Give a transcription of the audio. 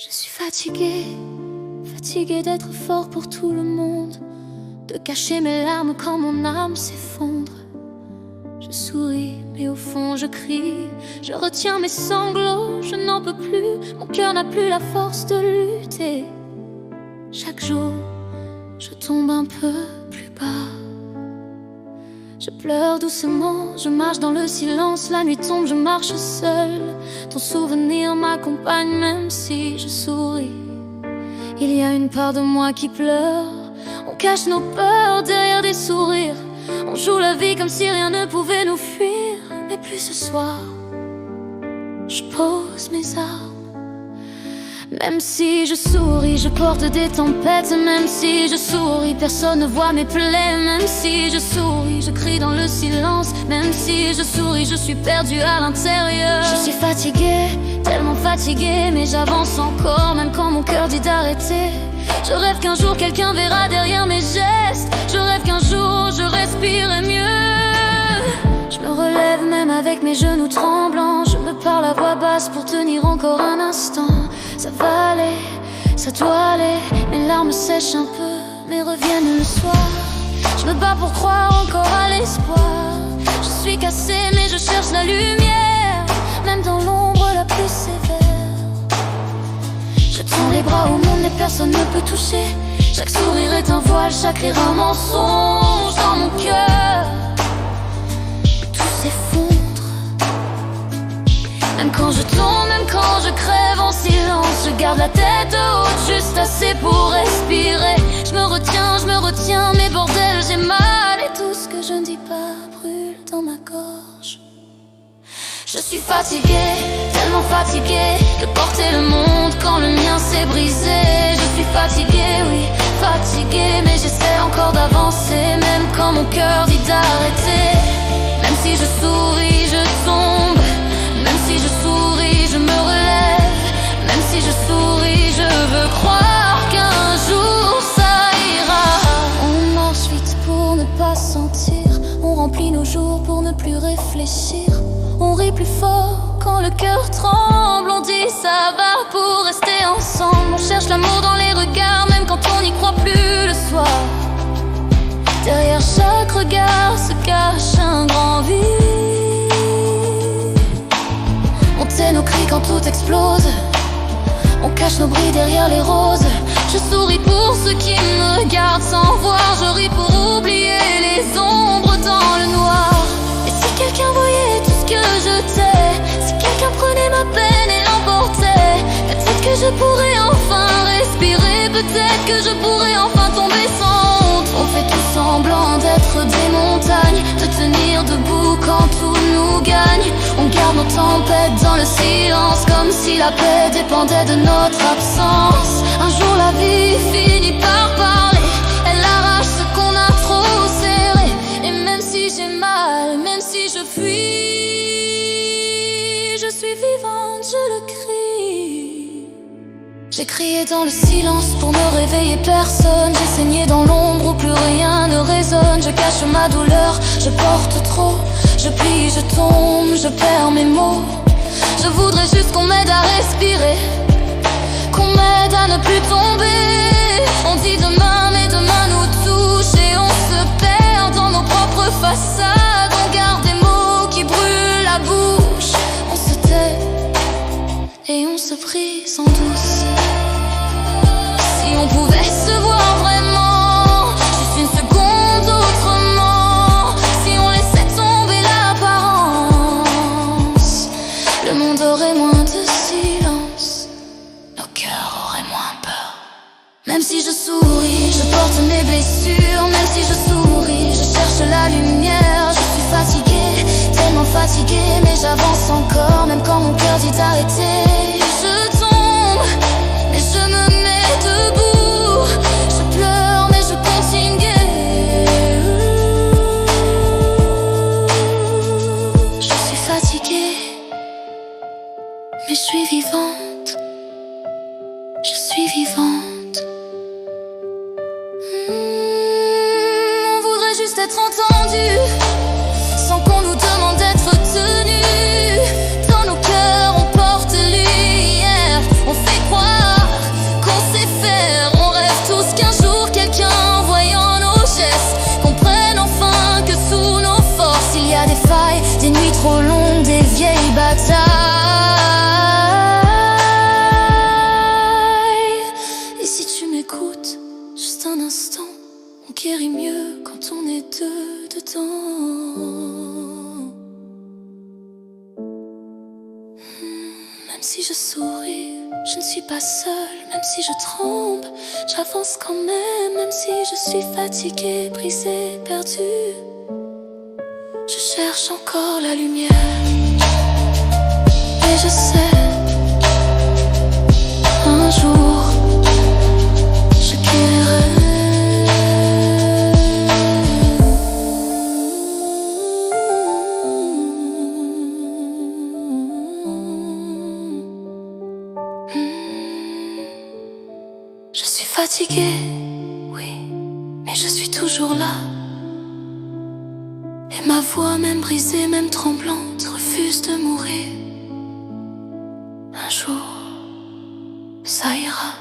Je suis fatiguée, fatiguée d'être fort pour tout le monde, de cacher mes larmes quand mon âme s'effondre. Je souris, mais au fond je crie, je retiens mes sanglots, je n'en peux plus, mon cœur n'a plus la force de lutter. Chaque jour, je tombe un peu plus bas. Je pleure doucement, je marche dans le silence, la nuit tombe, je marche seule. Ton souvenir m'accompagne même si je souris. Il y a une part de moi qui pleure, on cache nos peurs derrière des sourires. On joue la vie comme si rien ne pouvait nous fuir. Mais plus ce soir, je pose mes armes. Même si je souris, je porte des tempêtes. Même si je souris, personne ne voit mes plaies. Même si je souris, je crie dans le silence. Même si je souris, je suis perdue à l'intérieur. Je suis fatiguée, tellement fatiguée, mais j'avance encore, même quand mon cœur dit d'arrêter. Je rêve qu'un jour quelqu'un verra derrière mes gestes. Je rêve qu'un jour je respirerai mieux. Je me relève même avec mes genoux tremblants. Je me parle à voix basse pour tenir encore un instant. Ça va aller, ça doit aller. Mes larmes sèchent un peu, mais reviennent le soir. Je me bats pour croire encore à l'espoir. Je suis cassée, mais je cherche la lumière, même dans l'ombre la plus sévère. Je tends les bras au monde, mais personne ne peut toucher. Chaque sourire est un voile, chaque rire un mensonge. Dans mon cœur, tout s'effondre. Même quand je tombe, même quand je crève en silence, je garde la tête haute, juste assez pour respirer. Je me retiens, mais bordel, j'ai mal. Et tout ce que je ne dis pas brûle dans ma gorge. Je suis fatiguée, tellement fatiguée de porter le monde quand le mien s'est brisé. Je suis fatiguée, oui, fatiguée, mais j'essaie encore d'avancer, même quand mon cœur dit d'arrêter. Même si je souris, je tombe. Même si je souris, je me relève. Même si je souris, je veux croire qu'un jour ça ira. On marche vite pour ne pas sentir. On remplit nos jours pour ne plus réfléchir. On rit plus fort quand le cœur tremble. On dit ça va pour rester ensemble. On cherche l'amour dans les regards, même quand on n'y croit plus le soir. Derrière chaque regard se cache un grand vide. On tait nos cris quand tout explose. On cache nos bris derrière les roses. Je souris pour ceux qui me regardent sans voir. Je ris pour oublier les ombres dans le noir. Et si quelqu'un voyait tout ce que je tais, si quelqu'un prenait ma peine et l'emportait, peut-être que je pourrais enfin respirer. Peut-être que je pourrais enfin tomber sans honte. On fait tout semblant d'être des montagnes, de tenir debout quand tout nous gagne. On garde nos tempêtes dans le silence, comme si la paix dépendait de notre absence. Un jour la vie finit par parler, elle arrache ce qu'on a trop serré. Et même si j'ai mal, même si je fuis, je suis vivante, je le crie. J'ai crié dans le silence pour ne réveiller personne. J'ai saigné dans l'ombre où plus rien ne résonne. Je cache ma douleur, je porte trop. Je plie, je tombe, je perds mes mots. Je voudrais juste qu'on m'aide à respirer, qu'on m'aide à ne plus tomber. On dit demain, mais demain nous touche. Et on se perd dans nos propres façades. On garde des mots qui brûlent la bouche. On se tait et on se brise en douce. Si on pouvait se voir vraiment, juste une seconde autrement. Si on laissait tomber l'apparence, le monde aurait moins de silence, nos cœurs auraient moins peur. Même si je souris, je porte mes blessures. Même si je souris, je cherche la lumière. Je suis fatiguée, tellement fatiguée, mais j'avance encore, même quand mon cœur dit d'arrêter. Je tombe, mais je me mets debout. Je pleure, mais je continue. Je suis fatiguée, mais je suis vivante. Je suis vivante. On voudrait juste être entendu, sans qu'on nous demande d'être tenu. Dans nos cœurs on porte lumière, on fait croire trop longue des vieilles batailles. Et si tu m'écoutes juste un instant, on guérit mieux quand on est deux dedans. Même si je souris, je ne suis pas seule. Même si je tremble, j'avance quand même. Même si je suis fatiguée, brisée, perdue, je cherche encore la lumière. Et je sais, un jour, je guérirai. Je suis fatiguée, oui, mais je suis toujours là. Et ma voix, même brisée, même tremblante, refuse de mourir. Un jour, ça ira.